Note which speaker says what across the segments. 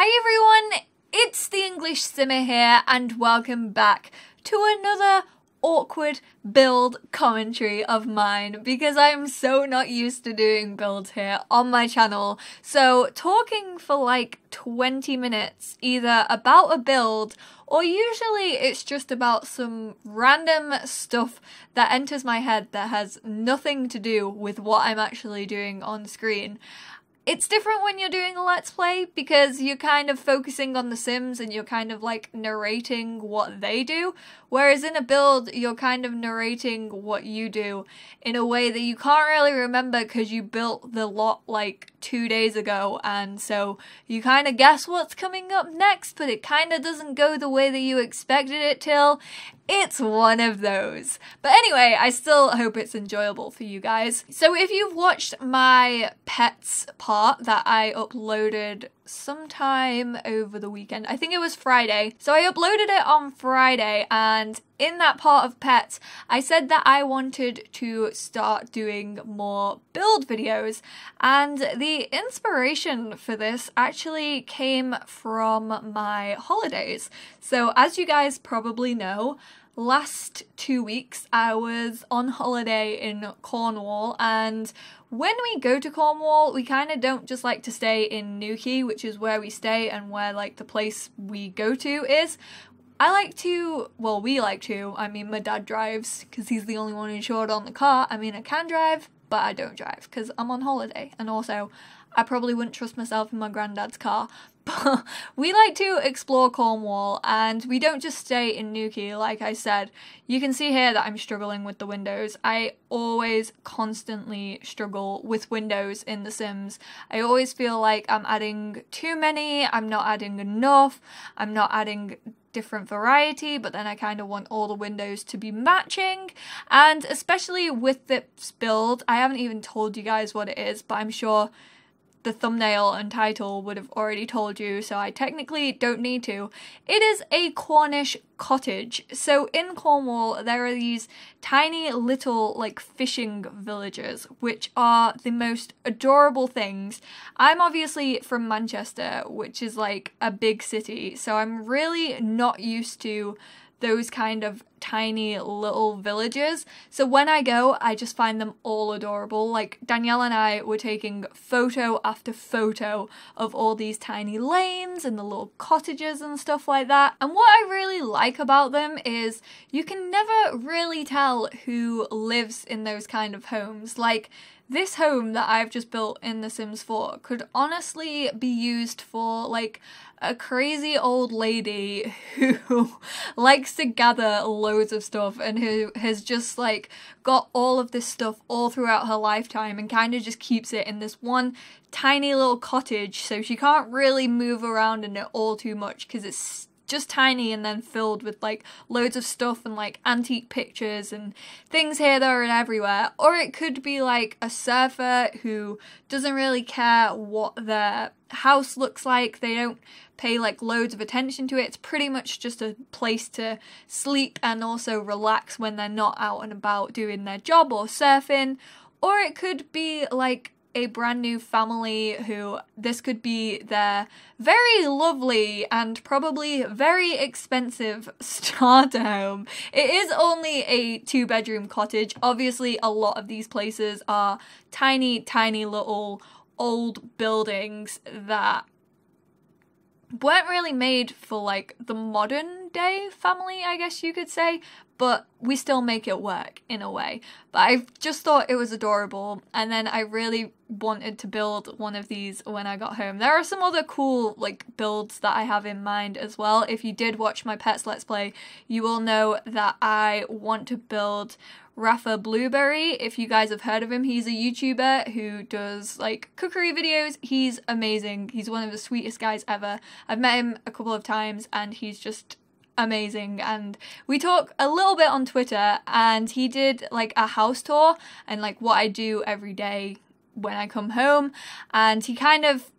Speaker 1: Hi everyone, it's the EnglishSimmer here and welcome back to another awkward build commentary of mine because I'm so not used to doing builds here on my channel. So talking for like 20 minutes either about a build or usually it's just about some random stuff that enters my head that has nothing to do with what I'm actually doing on screen. It's different when you're doing a Let's Play because you're kind of focusing on the Sims and you're kind of like narrating what they do, whereas in a build you're kind of narrating what you do in a way that you can't really remember because you built the lot like 2 days ago, and so you kind of guess what's coming up next, but it kind of doesn't go the way that you expected it to. It's one of those. But anyway, I still hope it's enjoyable for you guys. So if you've watched my pets part that I uploaded sometime over the weekend, I think it was Friday. So I uploaded it on Friday, and in that part of pets, I said that I wanted to start doing more build videos, and the inspiration for this actually came from my holidays. So as you guys probably know, last 2 weeks I was on holiday in Cornwall, and when we go to Cornwall we kind of don't just like to stay in Newquay, which is where we stay and where like the place we go to is. I like to, well, we like to, I mean my dad drives because he's the only one insured on the car. I mean I can drive, but I don't drive because I'm on holiday, and also I probably wouldn't trust myself in my granddad's car. But we like to explore Cornwall, and we don't just stay in Newquay, like I said. You can see here that I'm struggling with the windows. I always constantly struggle with windows in The Sims. I always feel like I'm adding too many, I'm not adding enough, I'm not adding different variety, but then I kind of want all the windows to be matching. And especially with this build, I haven't even told you guys what it is, but I'm sure the thumbnail and title would have already told you, so I technically don't need to. It is a Cornish cottage. So in Cornwall there are these tiny little like fishing villages which are the most adorable things. I'm obviously from Manchester, which is like a big city, so I'm really not used to those kind of tiny little villages. So when I go, I just find them all adorable. Like Danielle and I were taking photo after photo of all these tiny lanes and the little cottages and stuff like that. And what I really like about them is you can never really tell who lives in those kind of homes. Like this home that I've just built in The Sims 4 could honestly be used for like a crazy old lady who likes to gather loads of stuff and who has just like got all of this stuff all throughout her lifetime and kind of just keeps it in this one tiny little cottage, so she can't really move around in it all too much because it's just tiny and then filled with like loads of stuff and like antique pictures and things here, there and everywhere. Or it could be like a surfer who doesn't really care what their house looks like. They don't pay like loads of attention to it. It's pretty much just a place to sleep and also relax when they're not out and about doing their job or surfing. Or it could be like a brand new family who this could be their very lovely and probably very expensive starter home. It is only a 2-bedroom cottage. Obviously a lot of these places are tiny little old buildings that weren't really made for like the modern day family, I guess you could say, but we still make it work in a way. But I just thought it was adorable, and then I really wanted to build one of these when I got home. There are some other cool like builds that I have in mind as well. If you did watch my pets Let's Play, you will know that I want to build Rafa Blueberry. If you guys have heard of him, he's a YouTuber who does like cookery videos. He's amazing. He's one of the sweetest guys ever. I've met him a couple of times and he's just amazing, and we talk a little bit on Twitter, and he did like a house tour and like what I do every day when I come home, and he kind of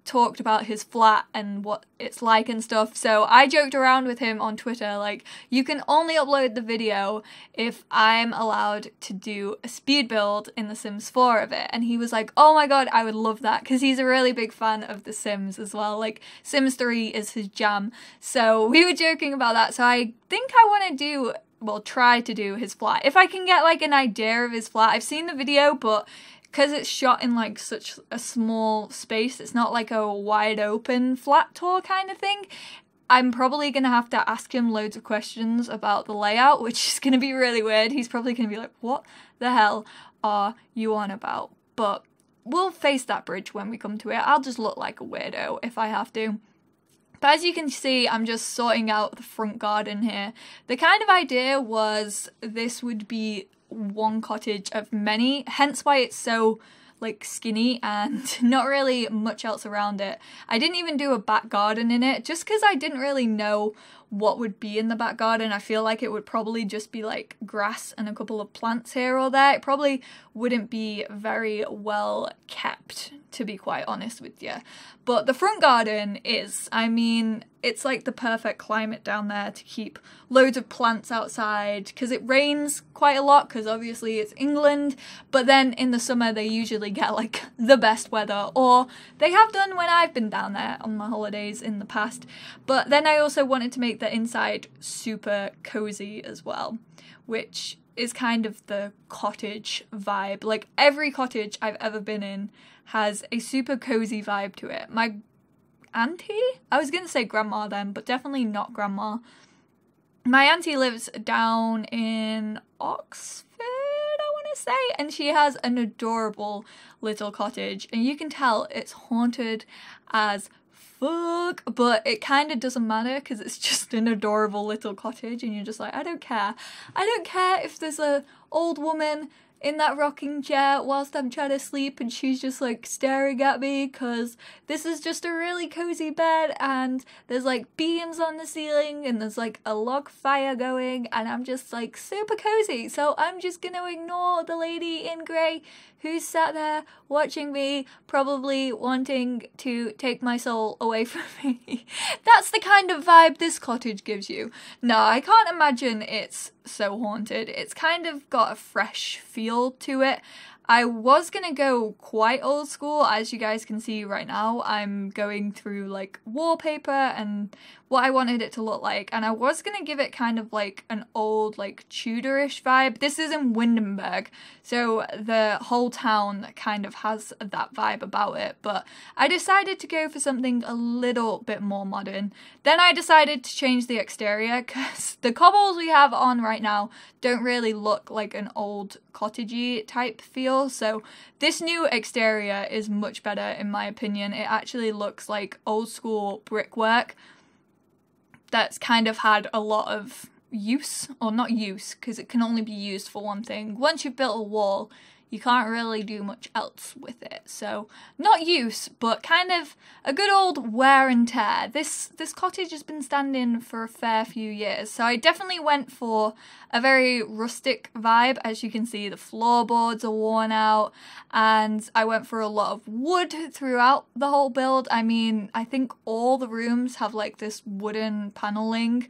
Speaker 1: talked about his flat and what it's like and stuff. So I joked around with him on Twitter, like, you can only upload the video if I'm allowed to do a speed build in The Sims 4 of it. And he was like, oh my god, I would love that, because he's a really big fan of The Sims as well. Like, Sims 3 is his jam. So we were joking about that. So I think I want to do, well, try to do his flat. If I can get like an idea of his flat. I've seen the video, but because it's shot in like such a small space, it's not like a wide open flat tour kind of thing. I'm probably going to have to ask him loads of questions about the layout, which is going to be really weird. He's probably going to be like, what the hell are you on about? But we'll face that bridge when we come to it. I'll just look like a weirdo if I have to. But as you can see, I'm just sorting out the front garden here. The kind of idea was this would be one cottage of many, hence why it's so like skinny and not really much else around it. I didn't even do a back garden in it just because I didn't really know what would be in the back garden. I feel like it would probably just be like grass and a couple of plants here or there. It probably wouldn't be very well kept, to be quite honest with you. But the front garden is, I mean, it's like the perfect climate down there to keep loads of plants outside, because it rains quite a lot, because obviously it's England, but then in the summer they usually get like the best weather, or they have done when I've been down there on my holidays in the past. But then I also wanted to make the inside super cozy as well, which is kind of the cottage vibe. Like, every cottage I've ever been in has a super cozy vibe to it. My auntie? I was going to say grandma then, but definitely not grandma. My auntie lives down in Oxford, I want to say, and she has an adorable little cottage, and you can tell it's haunted as fuck, but it kind of doesn't matter because it's just an adorable little cottage, and you're just like, I don't care. I don't care if there's a old woman in that rocking chair whilst I'm trying to sleep and she's just like staring at me, because this is just a really cozy bed and there's like beams on the ceiling and there's like a log fire going and I'm just like super cozy. So I'm just gonna ignore the lady in grey who's sat there watching me, probably wanting to take my soul away from me. That's the kind of vibe this cottage gives you. No, I can't imagine it's so haunted. It's kind of got a fresh feel to it. I was gonna go quite old school, as you guys can see right now. I'm going through like wallpaper and what I wanted it to look like, and I was gonna give it kind of like an old like Tudorish vibe. This is in Windenburg, so the whole town kind of has that vibe about it, but I decided to go for something a little bit more modern. Then I decided to change the exterior because the cobbles we have on right now don't really look like an old cottagey type feel, so this new exterior is much better in my opinion. It actually looks like old school brickwork that's kind of had a lot of use, or not use, because it can only be used for one thing. Once you've built a wall, you can't really do much else with it. So not use, but kind of a good old wear and tear. This cottage has been standing for a fair few years, so I definitely went for a very rustic vibe. As you can see, the floorboards are worn out, and I went for a lot of wood throughout the whole build. I mean, I think all the rooms have like this wooden paneling,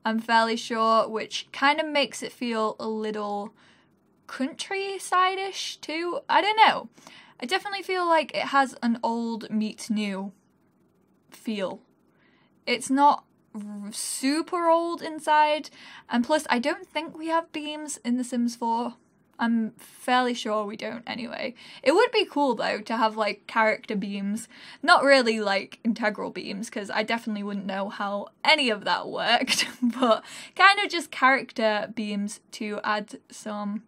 Speaker 1: I'm fairly sure, which kind of makes it feel a little countryside-ish too. I don't know. I definitely feel like it has an old meets new feel. It's not super old inside, and plus I don't think we have beams in The Sims 4. I'm fairly sure we don't anyway. It would be cool though to have like character beams, not really like integral beams, because I definitely wouldn't know how any of that worked, but kind of just character beams to add some,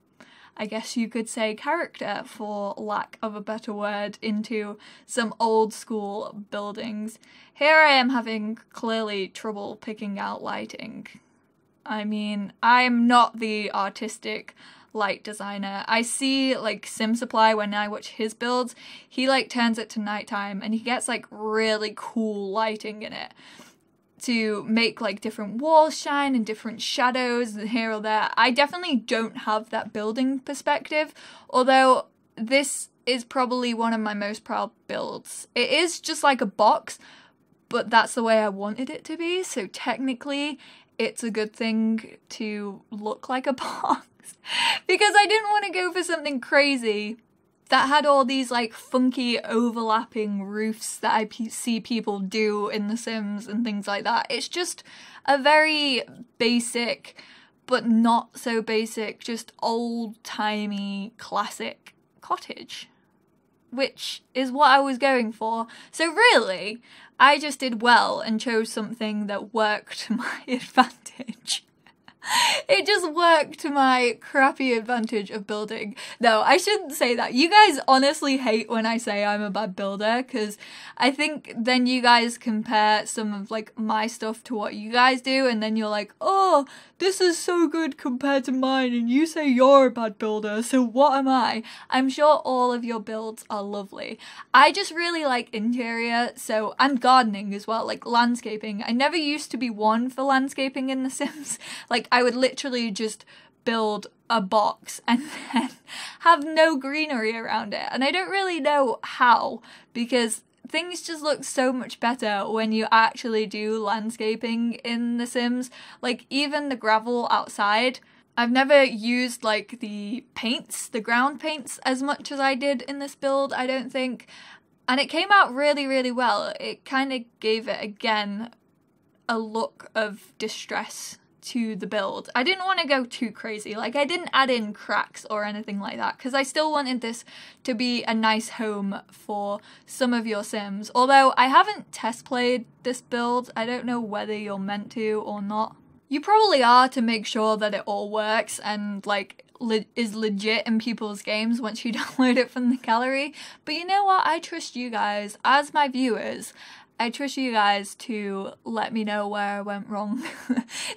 Speaker 1: I guess you could say, character, for lack of a better word, into some old school buildings. Here I am having clearly trouble picking out lighting. I mean, I'm not the artistic light designer. I see like Sim Supply when I watch his builds, he like turns it to nighttime and he gets like really cool lighting in it to make like different walls shine and different shadows here or there. I definitely don't have that building perspective, although this is probably one of my most proud builds. It is just like a box, but that's the way I wanted it to be, so technically it's a good thing to look like a box because I didn't want to go for something crazy that had all these like funky overlapping roofs that I see people do in The Sims and things like that. It's just a very basic, but not so basic, just old-timey classic cottage, which is what I was going for. So really, I just did well and chose something that worked to my advantage. It just worked to my crappy advantage of building. No, I shouldn't say that. You guys honestly hate when I say I'm a bad builder, because I think then you guys compare some of like my stuff to what you guys do, and then you're like, oh, this is so good compared to mine, and you say you're a bad builder, so what am I? I'm sure all of your builds are lovely. I just really like interior, so, and gardening as well, like landscaping. I never used to be one for landscaping in The Sims. Like, I would literally just build a box and then have no greenery around it. And I don't really know how, because things just look so much better when you actually do landscaping in The Sims. Like, even the gravel outside, I've never used like the paints, the ground paints, as much as I did in this build, I don't think. And it came out really, really well. It kind of gave it, again, a look of distress to the build. I didn't want to go too crazy, like I didn't add in cracks or anything like that, because I still wanted this to be a nice home for some of your Sims. Although I haven't test played this build, I don't know whether you're meant to or not. You probably are, to make sure that it all works and like is legit in people's games once you download it from the gallery. But you know what, I trust you guys as my viewers. I trust you guys to let me know where I went wrong.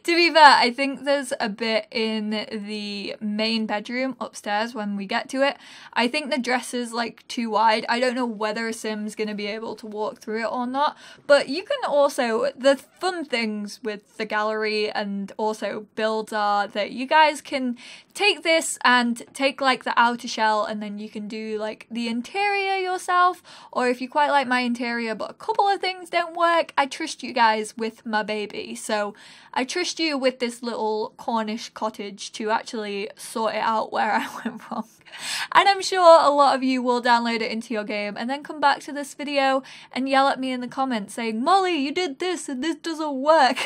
Speaker 1: To be fair, I think there's a bit in the main bedroom upstairs when we get to it. I think the dresser's like too wide. I don't know whether a Sim's gonna be able to walk through it or not, but you can also, the fun things with the gallery and also builds are that you guys can take this and take like the outer shell, and then you can do like the interior yourself, or if you quite like my interior but a couple of things don't work, I trust you guys with my baby. So I trust you with this little Cornish cottage to actually sort it out where I went wrong. And I'm sure a lot of you will download it into your game and then come back to this video and yell at me in the comments saying, Molly, you did this and this doesn't work.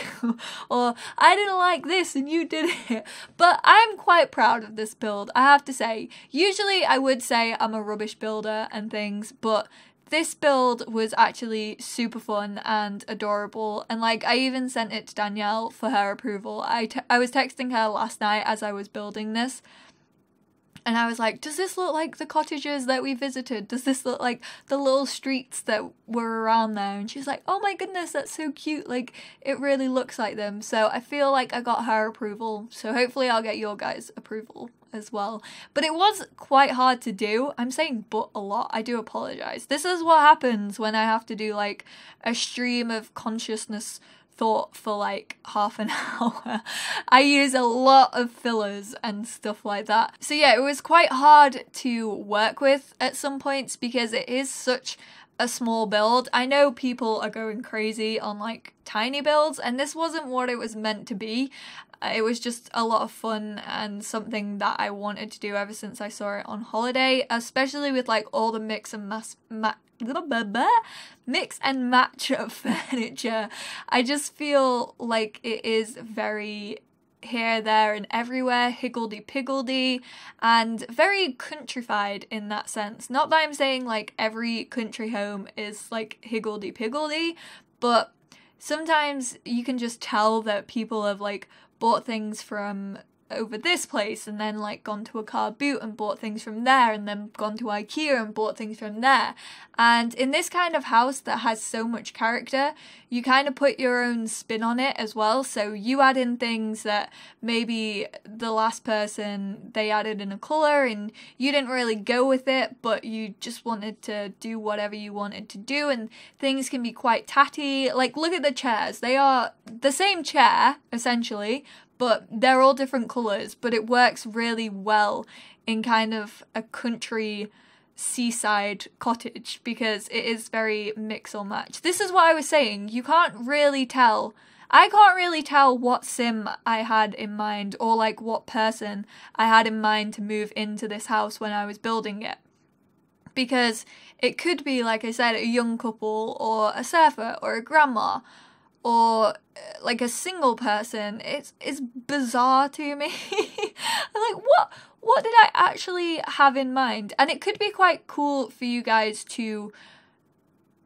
Speaker 1: Or I didn't like this and you did it. But I'm quite proud of this build, I have to say. Usually I would say I'm a rubbish builder and things, but this build was actually super fun and adorable, and like I even sent it to Danielle for her approval. I was texting her last night as I was building this, and I was like, does this look like the cottages that we visited? Does this look like the little streets that were around there? And she's like, oh my goodness, that's so cute. Like, it really looks like them. So I feel like I got her approval. So hopefully I'll get your guys' approval as well. But it was quite hard to do. I'm saying but a lot. I do apologize. This is what happens when I have to do like a stream of consciousness thought for like half an hour. I use a lot of fillers and stuff like that. So yeah, it was quite hard to work with at some points because it is such a small build. I know people are going crazy on like tiny builds, and this wasn't what it was meant to be. It was just a lot of fun and something that I wanted to do ever since I saw it on holiday, especially with like all the mix and match of furniture. I just feel like it is very here, there and everywhere, higgledy-piggledy, and very countrified in that sense. Not that I'm saying like every country home is like higgledy-piggledy, but sometimes you can just tell that people have like bought things from over this place and then like gone to a car boot and bought things from there, and then gone to IKEA and bought things from there. And in this kind of house that has so much character, you kind of put your own spin on it as well. So you add in things that maybe the last person, they added in a colour and you didn't really go with it, but you just wanted to do whatever you wanted to do, and things can be quite tatty. Like, look at the chairs. They are the same chair essentially, but they're all different colours, but it works really well in kind of a country seaside cottage because it is very mix or match. This is what I was saying. You can't really tell. I can't really tell what sim I had in mind or like what person I had in mind to move into this house when I was building it. Because it could be, like I said, a young couple or a surfer or a grandma or like a single person. It's bizarre to me. I'm like, what did I actually have in mind? And it could be quite cool for you guys to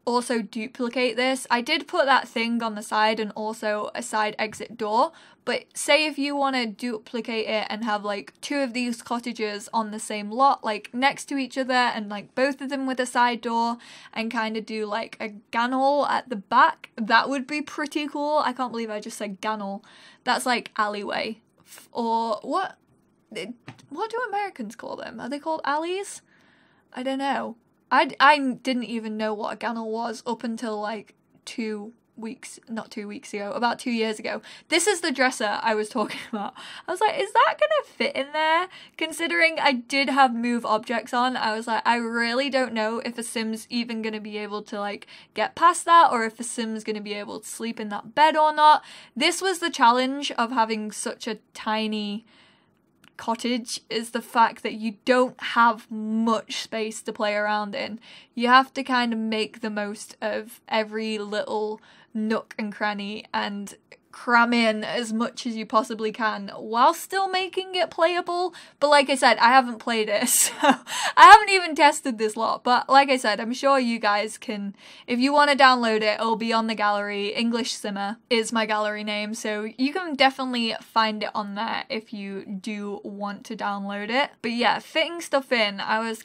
Speaker 1: also duplicate this. I did put that thing on the side and also a side exit door, but say if you want to duplicate it and have like 2 of these cottages on the same lot, like next to each other, and like both of them with a side door, and kind of do like a ganol at the back, that would be pretty cool. I can't believe I just said ganol. That's like alleyway. Or what do Americans call them? Are they called alleys? I don't know. I didn't even know what a ganol was up until like not 2 weeks ago, about 2 years ago. This is the dresser I was talking about. I was like, is that gonna fit in there? Considering I did have move objects on, I was like, I really don't know if a sim's even gonna be able to like get past that, or if a sim's gonna be able to sleep in that bed or not. This was the challenge of having such a tiny cottage, is the fact that you don't have much space to play around in. You have to kind of make the most of every little nook and cranny and cram in as much as you possibly can while still making it playable. But like I said, I haven't played it, so I haven't even tested this lot. But like I said, I'm sure you guys can, if you want to download it, it'll be on the gallery. EnglishSimmer is my gallery name, so you can definitely find it on there if you do want to download it. But yeah, fitting stuff in, I'm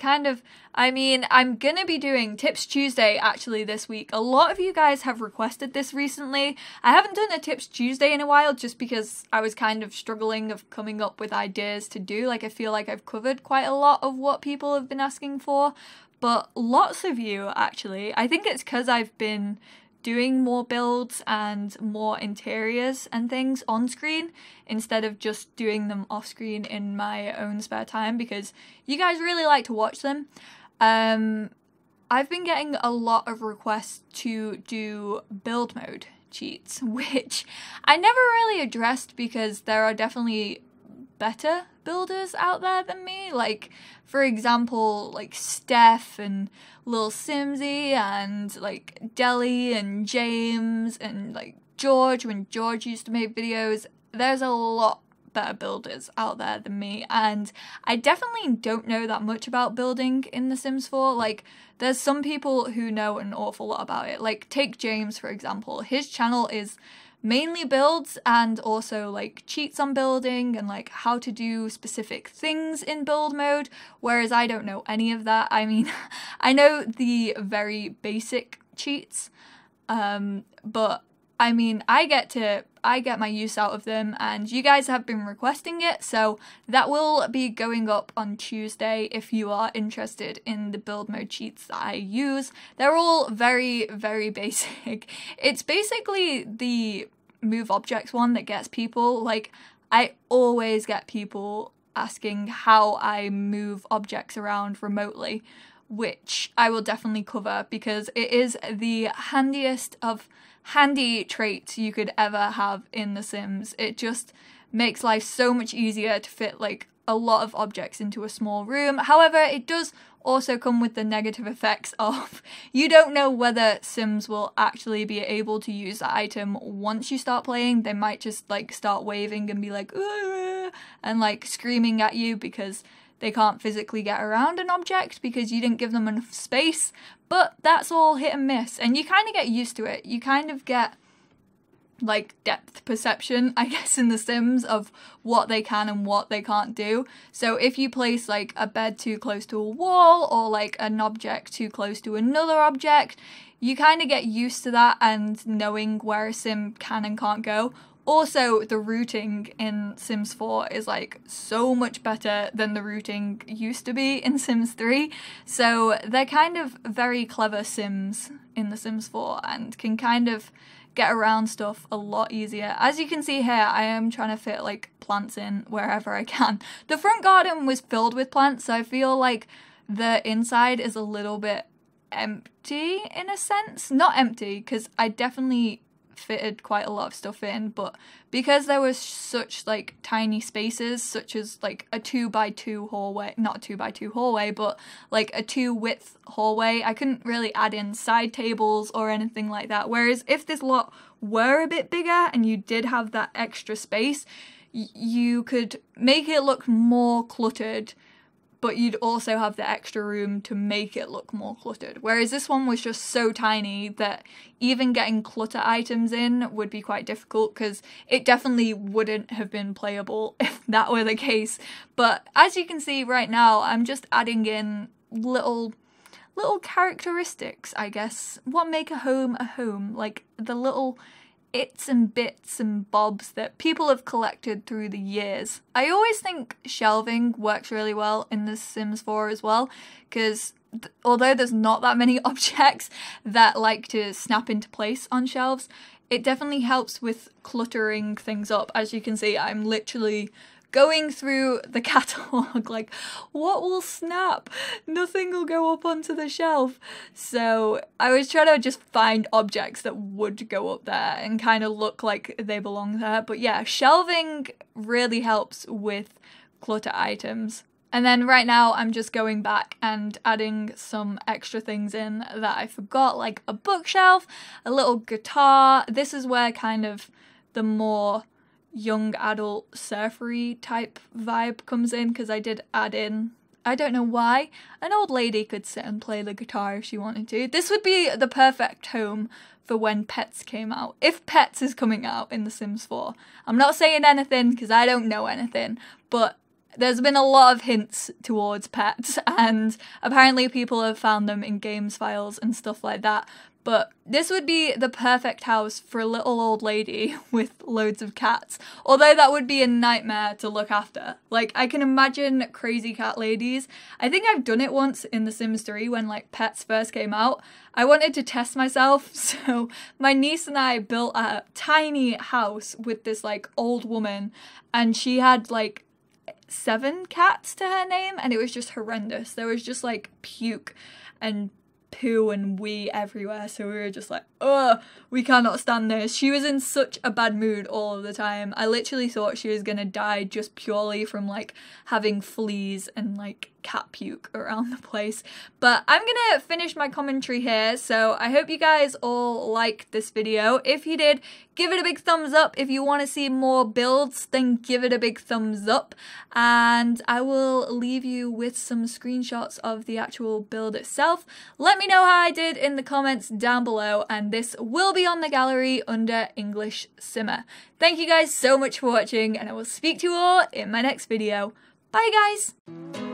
Speaker 1: gonna be doing Tips Tuesday actually this week. A lot of you guys have requested this recently. I haven't done a Tips Tuesday in a while just because I was kind of struggling of coming up with ideas to do. Like, I feel like I've covered quite a lot of what people have been asking for, but lots of you actually. I think it's because I've been doing more builds and more interiors and things on screen instead of just doing them off screen in my own spare time, because you guys really like to watch them. I've been getting a lot of requests to do build mode cheats, which I never really addressed because there are definitely better builders out there than me. Like, for example, like Steph and Lil Simsy and like Deli and James and like George, when George used to make videos. There's a lot better builders out there than me, and I definitely don't know that much about building in The Sims 4. Like, there's some people who know an awful lot about it. Like, take James for example. His channel is mainly builds and also like cheats on building and like how to do specific things in build mode, whereas I don't know any of that. I mean, I know the very basic cheats, but I mean, I get my use out of them, and you guys have been requesting it, so that will be going up on Tuesday if you are interested in the build mode cheats that I use. They're all very, very basic. It's basically the move objects one that gets people. Like, I always get people asking how I move objects around remotely, which I will definitely cover because it is the handiest of handy traits you could ever have in The Sims. It just makes life so much easier to fit like a lot of objects into a small room. However, it does also come with the negative effects of you don't know whether Sims will actually be able to use that item once you start playing. They might just like start waving and be like and like screaming at you because they can't physically get around an object because you didn't give them enough space. But that's all hit and miss, and you kind of get used to it. You kind of get like depth perception, I guess, in The Sims of what they can and what they can't do. So if you place like a bed too close to a wall or like an object too close to another object, you kind of get used to that and knowing where a sim can and can't go. Also, the routing in Sims 4 is like so much better than the routing used to be in Sims 3. So they're kind of very clever Sims in The Sims 4 and can kind of get around stuff a lot easier. As you can see here, I am trying to fit like plants in wherever I can. The front garden was filled with plants, so I feel like the inside is a little bit empty in a sense. Not empty, because I definitely fitted quite a lot of stuff in, but because there was such like tiny spaces, such as like a 2x2 hallway, not a 2x2 hallway, but like a 2 width hallway, I couldn't really add in side tables or anything like that. Whereas if this lot were a bit bigger and you did have that extra space, you could make it look more cluttered, but you'd also have the extra room to make it look more cluttered. Whereas this one was just so tiny that even getting clutter items in would be quite difficult, because it definitely wouldn't have been playable if that were the case. But as you can see right now, I'm just adding in little characteristics, I guess. What make a home, like the little its and bits and bobs that people have collected through the years. I always think shelving works really well in The Sims 4 as well, because although there's not that many objects that like to snap into place on shelves, it definitely helps with cluttering things up. As you can see, I'm literally going through the catalogue like, what will snap? Nothing will go up onto the shelf. So I was trying to just find objects that would go up there and kind of look like they belong there. But yeah, shelving really helps with clutter items. And then right now I'm just going back and adding some extra things in that I forgot, like a bookshelf, a little guitar. This is where kind of the more young adult surfery type vibe comes in, because I did add in, I don't know why, an old lady could sit and play the guitar if she wanted to. This would be the perfect home for when Pets came out. If Pets is coming out in The Sims 4. I'm not saying anything because I don't know anything, but there's been a lot of hints towards Pets, and apparently people have found them in games files and stuff like that. But this would be the perfect house for a little old lady with loads of cats. Although that would be a nightmare to look after. Like, I can imagine crazy cat ladies. I think I've done it once in The Sims 3 when, like, Pets first came out. I wanted to test myself, so my niece and I built a tiny house with this, like, old woman. And she had, like, 7 cats to her name, and it was just horrendous. There was just, like, puke and poo and wee everywhere, so we were just like, ugh, we cannot stand this. She was in such a bad mood all of the time. I literally thought she was gonna die just purely from like having fleas and like cat puke around the place. But I'm gonna finish my commentary here, so I hope you guys all liked this video. If you did, give it a big thumbs up. If you want to see more builds, then give it a big thumbs up, and I will leave you with some screenshots of the actual build itself. Let me know how I did in the comments down below, and this will be on the gallery under EnglishSimmer. Thank you guys so much for watching, and I will speak to you all in my next video. Bye guys!